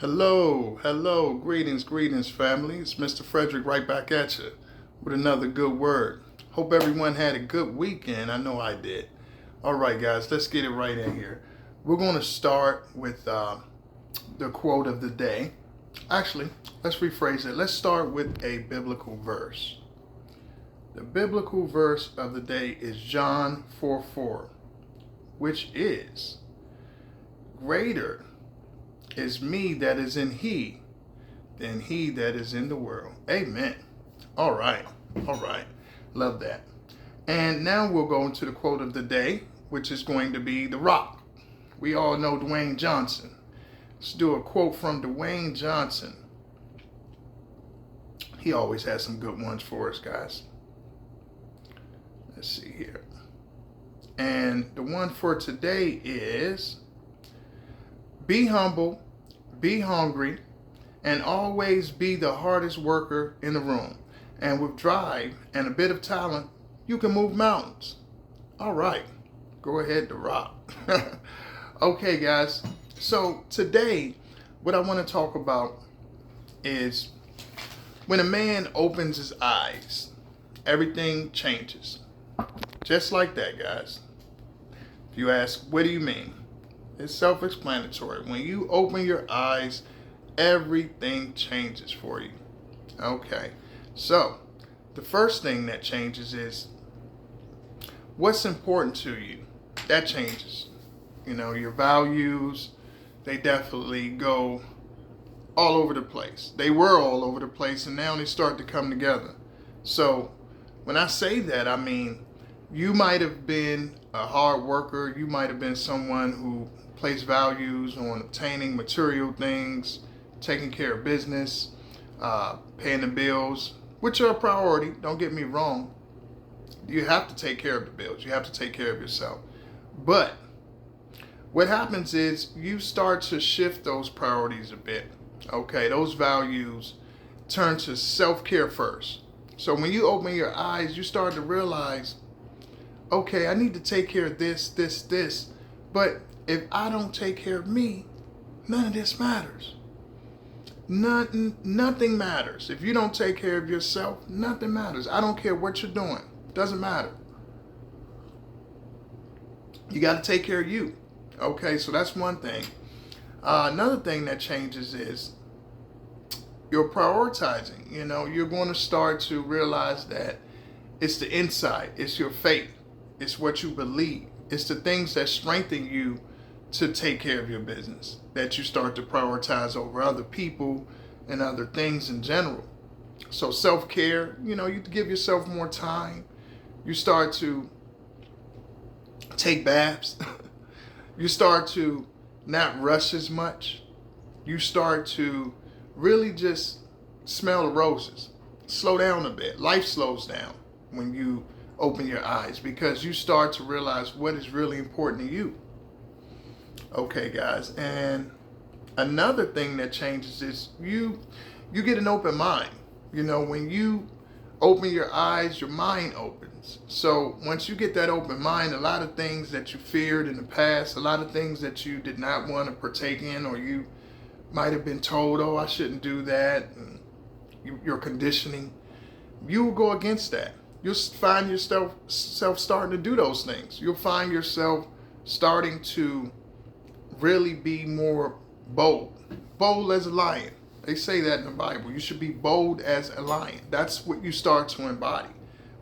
Hello, greetings, family. It's Mr. Frederick right back at you with another good word. Hope everyone had a good weekend. I know I did. All right, guys, let's get it right in here. We're going to start with the quote of the day. Actually, let's rephrase it. Let's start with a biblical verse. The biblical verse of the day is John 4:4, which is, greater is me that is in he than he that is in the world. Amen. All right. Love that. And now we'll go into the quote of the day, which is going to be The Rock. We all know Dwayne Johnson. Let's do a quote from Dwayne Johnson. He always has some good ones for us, guys. Let's see here. And the one for today is, be humble, be hungry, and always be the hardest worker in the room. And with drive and a bit of talent, you can move mountains. All right, go ahead, The Rock. Okay, guys. So today, what I want to talk about is when a man opens his eyes, everything changes. Just like that, guys. If you ask, what do you mean? It's self-explanatory. When you open your eyes, everything changes for you. Okay. So, the first thing that changes is what's important to you. That changes. You know, your values, they definitely go all over the place. They were all over the place, and now they start to come together. So, when I say that, I mean, you might have been a hard worker. You might have been someone who place values on obtaining material things, taking care of business, paying the bills, which are a priority. Don't get me wrong. You have to take care of the bills. You have to take care of yourself. But what happens is you start to shift those priorities a bit. Okay, those values turn to self-care first. So when you open your eyes, you start to realize, okay, I need to take care of this. But if I don't take care of me, none of this matters. Nothing matters. If you don't take care of yourself, nothing matters. I don't care what you're doing. Doesn't matter. You got to take care of you. Okay, so that's one thing. Another thing that changes is you're prioritizing. You know, you're going to start to realize that it's the inside. It's your faith. It's what you believe. It's the things that strengthen you to take care of your business that you start to prioritize over other people and other things in general. So self-care, you know, you give yourself more time. You start to take baths. You start to not rush as much. You start to really just smell the roses. Slow down a bit. Life slows down when you open your eyes because you start to realize what is really important to you. Okay, guys, and another thing that changes is you get an open mind. You know, when you open your eyes, your mind opens. So once you get that open mind, a lot of things that you feared in the past, a lot of things that you did not want to partake in, or you might have been told, oh, I shouldn't do that, and your conditioning, you will go against that. You'll find yourself starting to do those things. You'll find yourself starting to really be more bold as a lion. They say that in the Bible. You should be bold as a lion. That's what you start to embody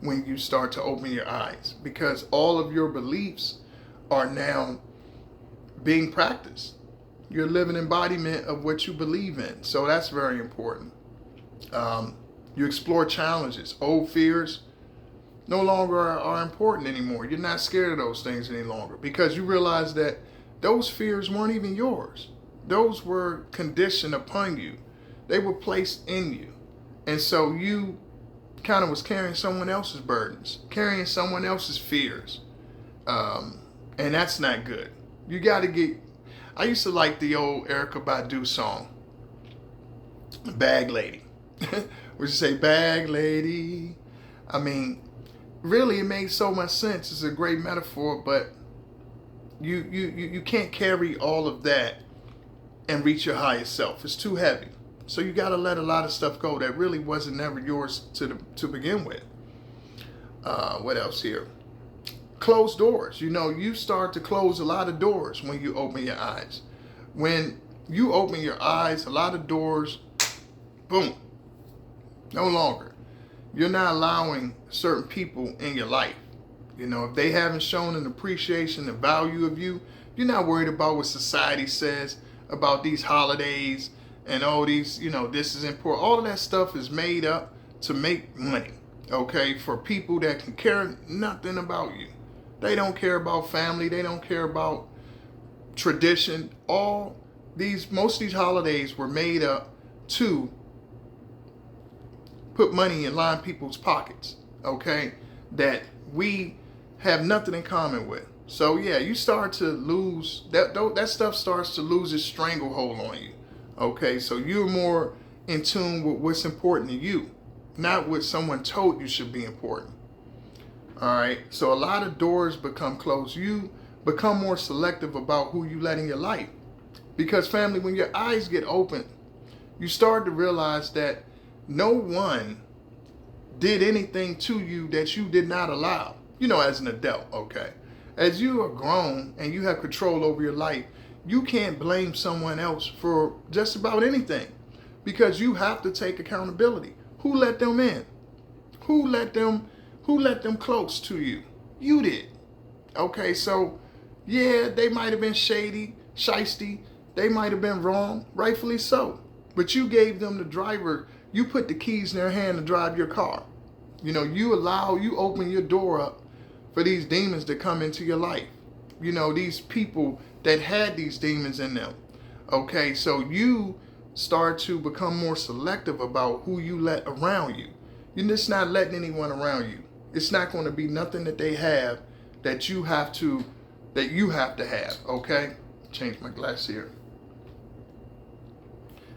when you start to open your eyes, because all of your beliefs are now being practiced. You're a living embodiment of what you believe in. So that's very important. You explore challenges. Old fears no longer are important anymore. You're not scared of those things any longer because you realize that those fears weren't even yours. Those were conditioned upon you. They were placed in you. And so you kind of was carrying someone else's burdens, carrying someone else's fears. And that's not good. You got to get... I used to like the old Erykah Badu song, Bag Lady. Would you say, Bag Lady? I mean, really, it made so much sense. It's a great metaphor, but you can't carry all of that and reach your highest self. It's too heavy. So you got to let a lot of stuff go that really wasn't never yours to begin with. What else here? Closed doors. You start to close a lot of doors when you open your eyes. When you open your eyes, a lot of doors, boom, no longer. You're not allowing certain people in your life. If they haven't shown an appreciation and value of you, you're not worried about what society says about these holidays and all these, this is important. All of that stuff is made up to make money, okay, for people that can care nothing about you. They don't care about family. They don't care about tradition. Most of these holidays were made up to put money in line people's pockets, okay, that we have nothing in common with. So yeah, you start to lose, that stuff starts to lose its stranglehold on you, okay? So you're more in tune with what's important to you, not what someone told you should be important. All right, so a lot of doors become closed. You become more selective about who you let in your life. Because family, when your eyes get open, you start to realize that no one did anything to you that you did not allow, as an adult, okay? As you are grown and you have control over your life, you can't blame someone else for just about anything because you have to take accountability. Who let them in? Who let them close to you? You did. Okay, so yeah, they might have been shady, shysty, they might have been wrong, rightfully so. But you gave them the driver, you put the keys in their hand to drive your car. You open your door up for these demons to come into your life. These people that had these demons in them. Okay, so you start to become more selective about who you let around you. You're just not letting anyone around you. It's not going to be nothing that they have that you have to have, okay? Change my glass here.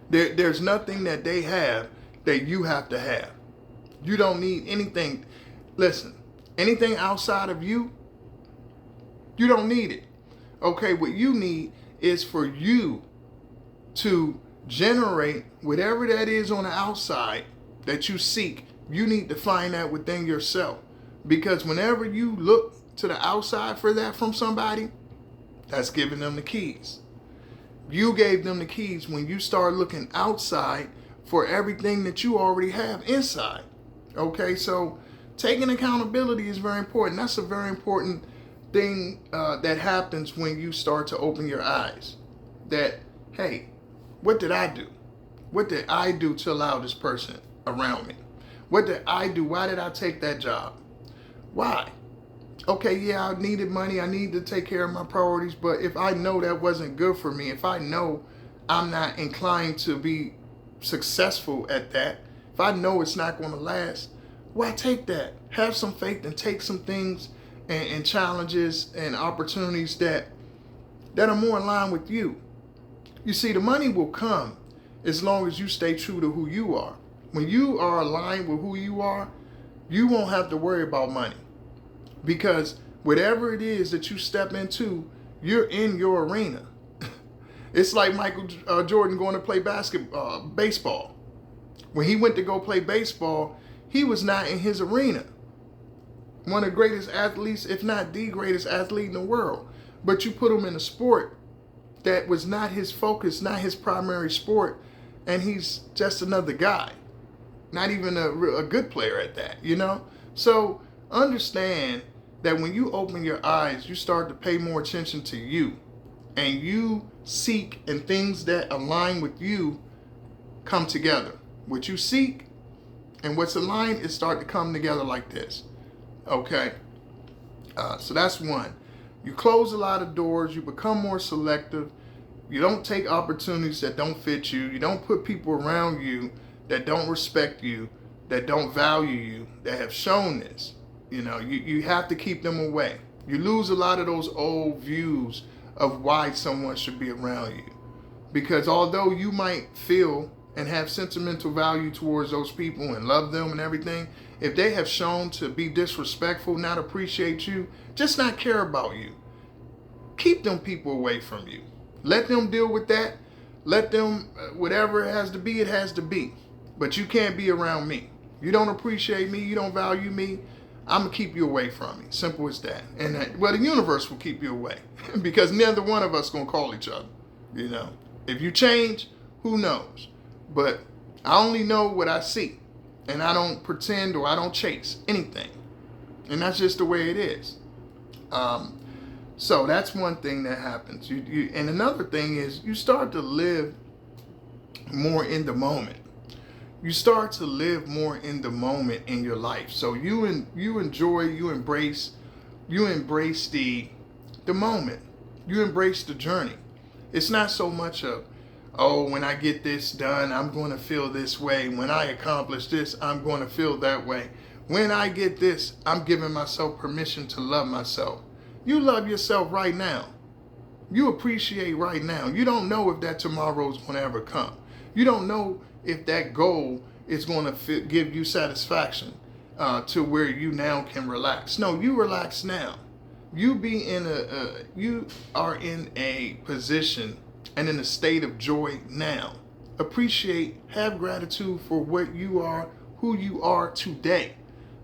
There's nothing that they have that you have to have. You don't need anything. Listen, anything outside of you, you don't need it. Okay, what you need is for you to generate whatever that is on the outside that you seek. You need to find that within yourself. Because whenever you look to the outside for that from somebody, that's giving them the keys. You gave them the keys when you start looking outside for everything that you already have inside. Okay, so taking accountability is very important. That's a very important thing that happens when you start to open your eyes. That, hey, what did I do? What did I do to allow this person around me? What did I do? Why did I take that job? Why? Okay, yeah, I needed money. I need to take care of my priorities. But if I know that wasn't good for me, if I know I'm not inclined to be successful at that, if I know it's not going to last, why take that? Have some faith and take some things and challenges and opportunities that are more in line with you. You see, the money will come as long as you stay true to who you are. When you are aligned with who you are, you won't have to worry about money. Because whatever it is that you step into, you're in your arena. It's like Michael Jordan going to play baseball. When he went to go play baseball, he was not in his arena. One of the greatest athletes, if not the greatest athlete in the world. But you put him in a sport that was not his focus, not his primary sport, and he's just another guy. Not even a good player at that, So understand that when you open your eyes, you start to pay more attention to you. And you seek, and things that align with you come together. What you seek and what's aligned is start to come together like this. Okay? So that's one. You close a lot of doors. You become more selective. You don't take opportunities that don't fit you. You don't put people around you that don't respect you, that don't value you, that have shown this. You have to keep them away. You lose a lot of those old views of why someone should be around you. Because although you might feel and have sentimental value towards those people and love them and everything, if they have shown to be disrespectful, not appreciate you, just not care about you, keep them people away from you. Let them deal with that. Let them, whatever it has to be, it has to be. But you can't be around me. You don't appreciate me. You don't value me. I'm going to keep you away from me. Simple as that. And well, the universe will keep you away because neither one of us going to call each other. You know, if you change, who knows? But I only know what I see, and I don't pretend or I don't chase anything. And that's just the way it is. So that's one thing that happens. And another thing is you start to live more in the moment. You start to live more in the moment in your life. So you enjoy, you embrace the moment. You embrace the journey. It's not so much of, oh, when I get this done, I'm going to feel this way. When I accomplish this, I'm going to feel that way. When I get this, I'm giving myself permission to love myself. You love yourself right now. You appreciate right now. You don't know if that tomorrow is going to ever come. You don't know if that goal is going to give you satisfaction to where you now can relax. No, you relax now. You are in a position and in a state of joy now. Appreciate, have gratitude for what you are, who you are today.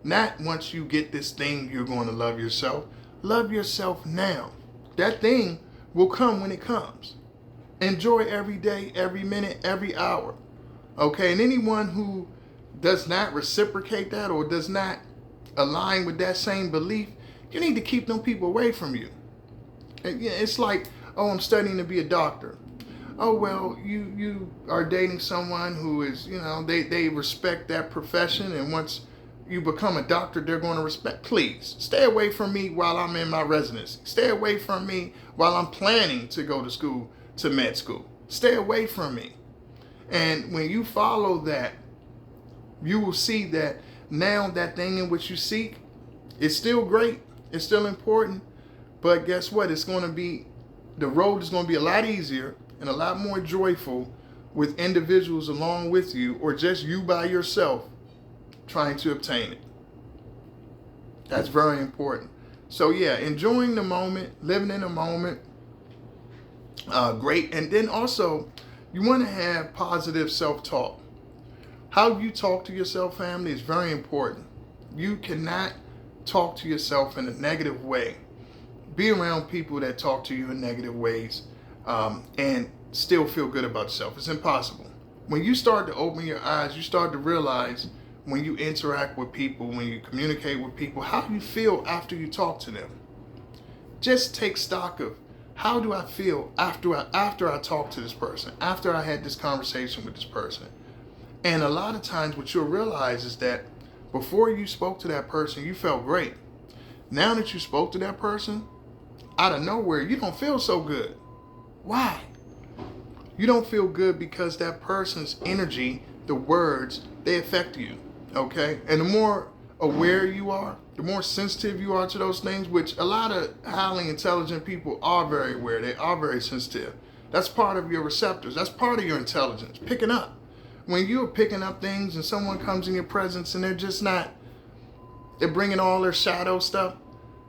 Not once you get this thing, you're going to love yourself. Love yourself now. That thing will come when it comes. Enjoy every day, every minute, every hour. Okay, and anyone who does not reciprocate that or does not align with that same belief, you need to keep them people away from you. And it's like, oh, I'm studying to be a doctor. Oh, well, you are dating someone who is, they respect that profession, and once you become a doctor, they're going to respect. Please, stay away from me while I'm in my residency. Stay away from me while I'm planning to go to school, to med school. Stay away from me. And when you follow that, you will see that now that thing in which you seek is still great. It's still important. But guess what? The road is going to be a lot easier and a lot more joyful with individuals along with you or just you by yourself trying to obtain it. That's very important. So yeah, enjoying the moment, living in the moment, great. And then also, you want to have positive self-talk. How you talk to yourself, family, is very important. You cannot talk to yourself in a negative way. Be around people that talk to you in negative ways and still feel good about yourself. It's impossible. When you start to open your eyes, you start to realize when you interact with people, when you communicate with people, how you feel after you talk to them. Just take stock of, how do I feel after I talk to this person, after I had this conversation with this person? And a lot of times what you'll realize is that before you spoke to that person, you felt great. Now that you spoke to that person, out of nowhere, you don't feel so good. Why? You don't feel good because that person's energy, the words, they affect you, okay? And the more aware you are, the more sensitive you are to those things, which a lot of highly intelligent people are very aware. They are very sensitive. That's part of your receptors. That's part of your intelligence, picking up. When you're picking up things and someone comes in your presence and they're bringing all their shadow stuff,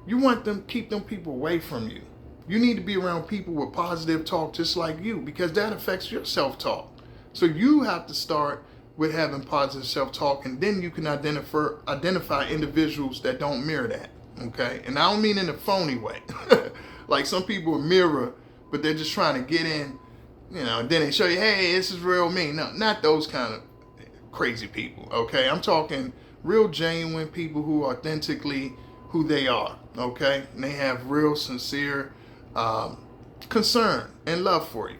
you want them, keep them people away from you. You need to be around people with positive talk just like you, because that affects your self-talk. So you have to start with having positive self-talk, and then you can identify individuals that don't mirror that, okay? And I don't mean in a phony way. Like some people mirror, but they're just trying to get in, and then they show you, hey, this is real me. No, not those kind of crazy people, okay? I'm talking real genuine people who are authentically who they are, okay? And they have real sincere concern and love for you.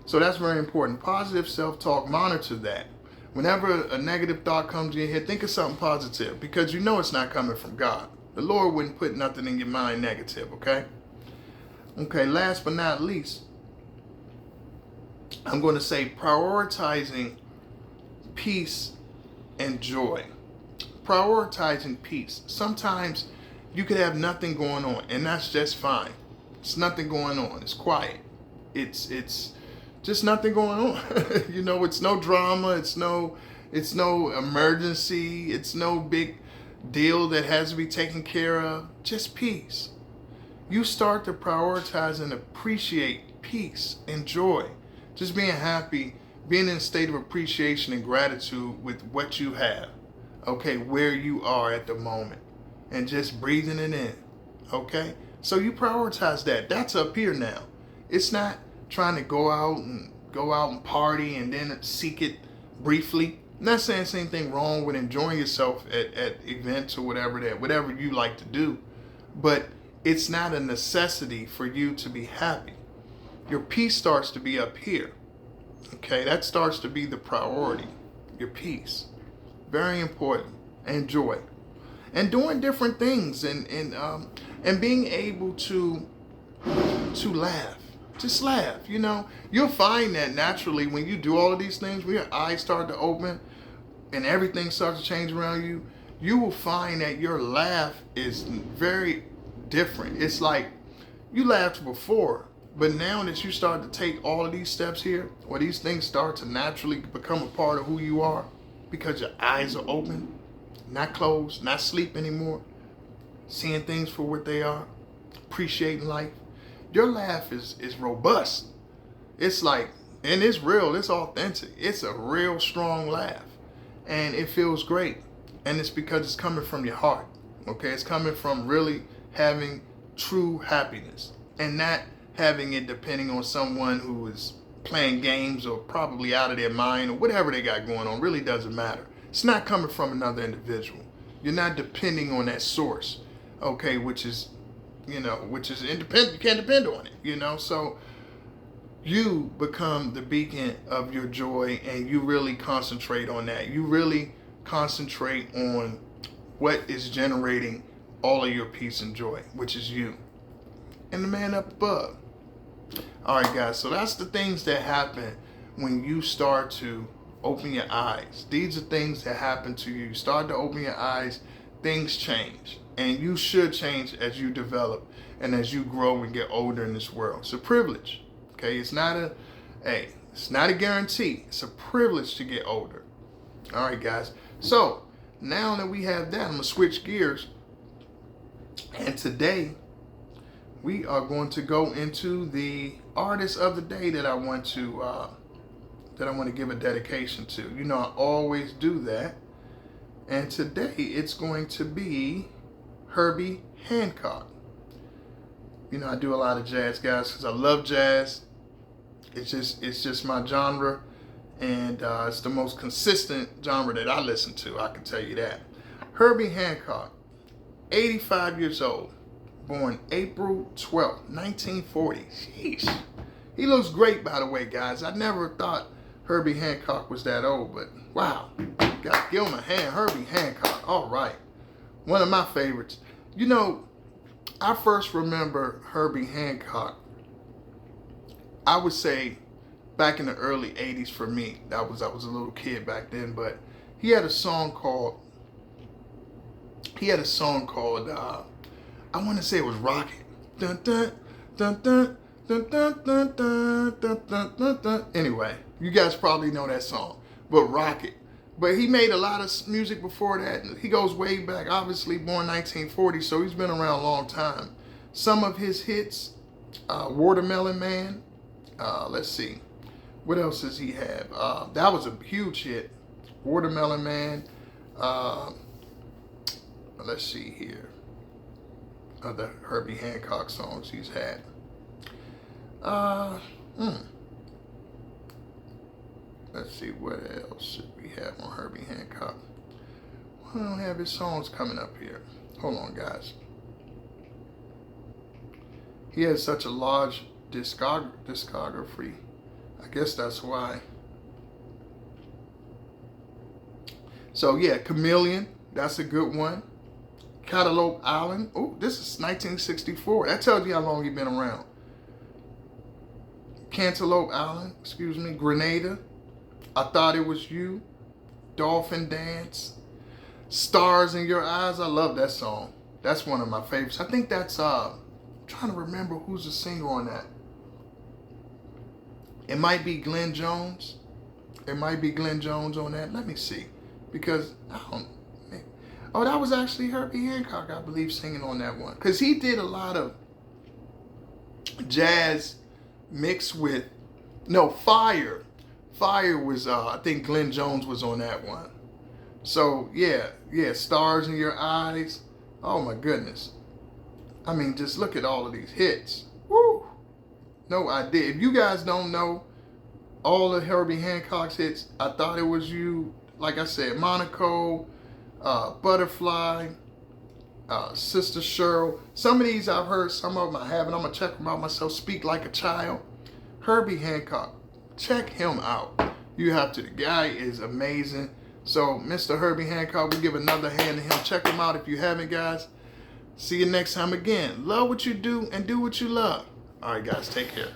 So that's very important. Positive self-talk, monitor that. Whenever a negative thought comes in your head, think of something positive, because you know it's not coming from God. The Lord wouldn't put nothing in your mind negative, okay? Okay, last but not least, I'm going to say prioritizing peace and joy. Prioritizing peace. Sometimes you could have nothing going on, and that's just fine. It's nothing going on. It's quiet. It's just nothing going on. It's no drama. It's no emergency. It's no big deal that has to be taken care of. Just peace. You start to prioritize and appreciate peace and joy. Just being happy, being in a state of appreciation and gratitude with what you have, okay, where you are at the moment, and just breathing it in, okay? So you prioritize that. That's up here now. It's not trying to go out and party and then seek it briefly. I'm not saying there's anything wrong with enjoying yourself at events or whatever you like to do, but it's not a necessity for you to be happy. Your peace starts to be up here. Okay, that starts to be the priority. Your peace. Very important. And joy. And doing different things and being able to laugh. Just laugh, you know. You'll find that naturally when you do all of these things, when your eyes start to open and everything starts to change around you, you will find that your laugh is very different. It's like you laughed before, but now that you start to take all of these steps here, or these things start to naturally become a part of who you are because your eyes are open, not closed, not asleep anymore, seeing things for what they are, appreciating life. Your laugh is robust. It's like, and it's real, it's authentic. It's a real strong laugh. And it feels great. And it's because it's coming from your heart. Okay, it's coming from really having true happiness and not having it depending on someone who is playing games or probably out of their mind or whatever they got going on. Really doesn't matter. It's not coming from another individual. You're not depending on that source, okay, which is independent. You can't depend on it, so you become the beacon of your joy, and you really concentrate on that. You really concentrate on what is generating all of your peace and joy, which is you and the man up above. All right, guys, so that's the things that happen when you start to open your eyes. These are things that happen to you. You start to open your eyes, things change. And you should change as you develop and as you grow and get older in this world. It's a privilege. Okay, it's not a guarantee. It's a privilege to get older. All right, guys. So now that we have that, I'm gonna switch gears. And today we are going to go into the artist of the day that I want to give a dedication to. I always do that. And today it's going to be Herbie Hancock. I do a lot of jazz, guys, because I love jazz. It's just my genre, and it's the most consistent genre that I listen to, I can tell you that. Herbie Hancock, 85 years old, born April 12th, 1940. Sheesh. He looks great, by the way, guys. I never thought Herbie Hancock was that old, but wow. Gotta give him a hand. Herbie Hancock. All right. One of my favorites. I first remember Herbie Hancock, I would say back in the early 80s for me. I was a little kid back then, but he had a song called I want to say it was Rocket. Dun, dun, dun, dun, dun, dun, dun, dun, dun, dun, dun, dun. Anyway, you guys probably know that song, but Rocket. But he made a lot of music before that. He goes way back, obviously born 1940, so he's been around a long time. Some of his hits, Watermelon Man. Let's see. What else does he have? That was a huge hit. Watermelon Man. Let's see here. Other Herbie Hancock songs he's had. Let's see, what else should we have on Herbie Hancock? I don't have his songs coming up here. Hold on, guys. He has such a large discography. I guess that's why. So yeah, Chameleon, that's a good one. Cantaloupe Island. Oh, this is 1964. That tells you how long he's been around. Cantaloupe Island, Grenada. I Thought It Was You. Dolphin Dance. Stars in Your Eyes. I love that song. That's one of my favorites. I think that's I'm trying to remember who's the singer on that. It might be Glenn Jones. It might be Glenn Jones on that. Let me see. Because oh, that was actually Herbie Hancock, I believe, singing on that one. Because he did a lot of jazz mixed with No, Fire. Fire was, I think Glenn Jones was on that one. So, yeah, Stars in Your Eyes. Oh, my goodness. I mean, just look at all of these hits. Woo! No idea. If you guys don't know all of Herbie Hancock's hits, I Thought It Was You, like I said, Monaco, Butterfly, Sister Cheryl. Some of these I've heard, some of them I haven't. I'm going to check them out myself. Speak Like a Child. Herbie Hancock. Check him out. You have to. The guy is amazing. So, Mr. Herbie Hancock, we give another hand to him. Check him out if you haven't, guys. See you next time again. Love what you do and do what you love. All right, guys, take care.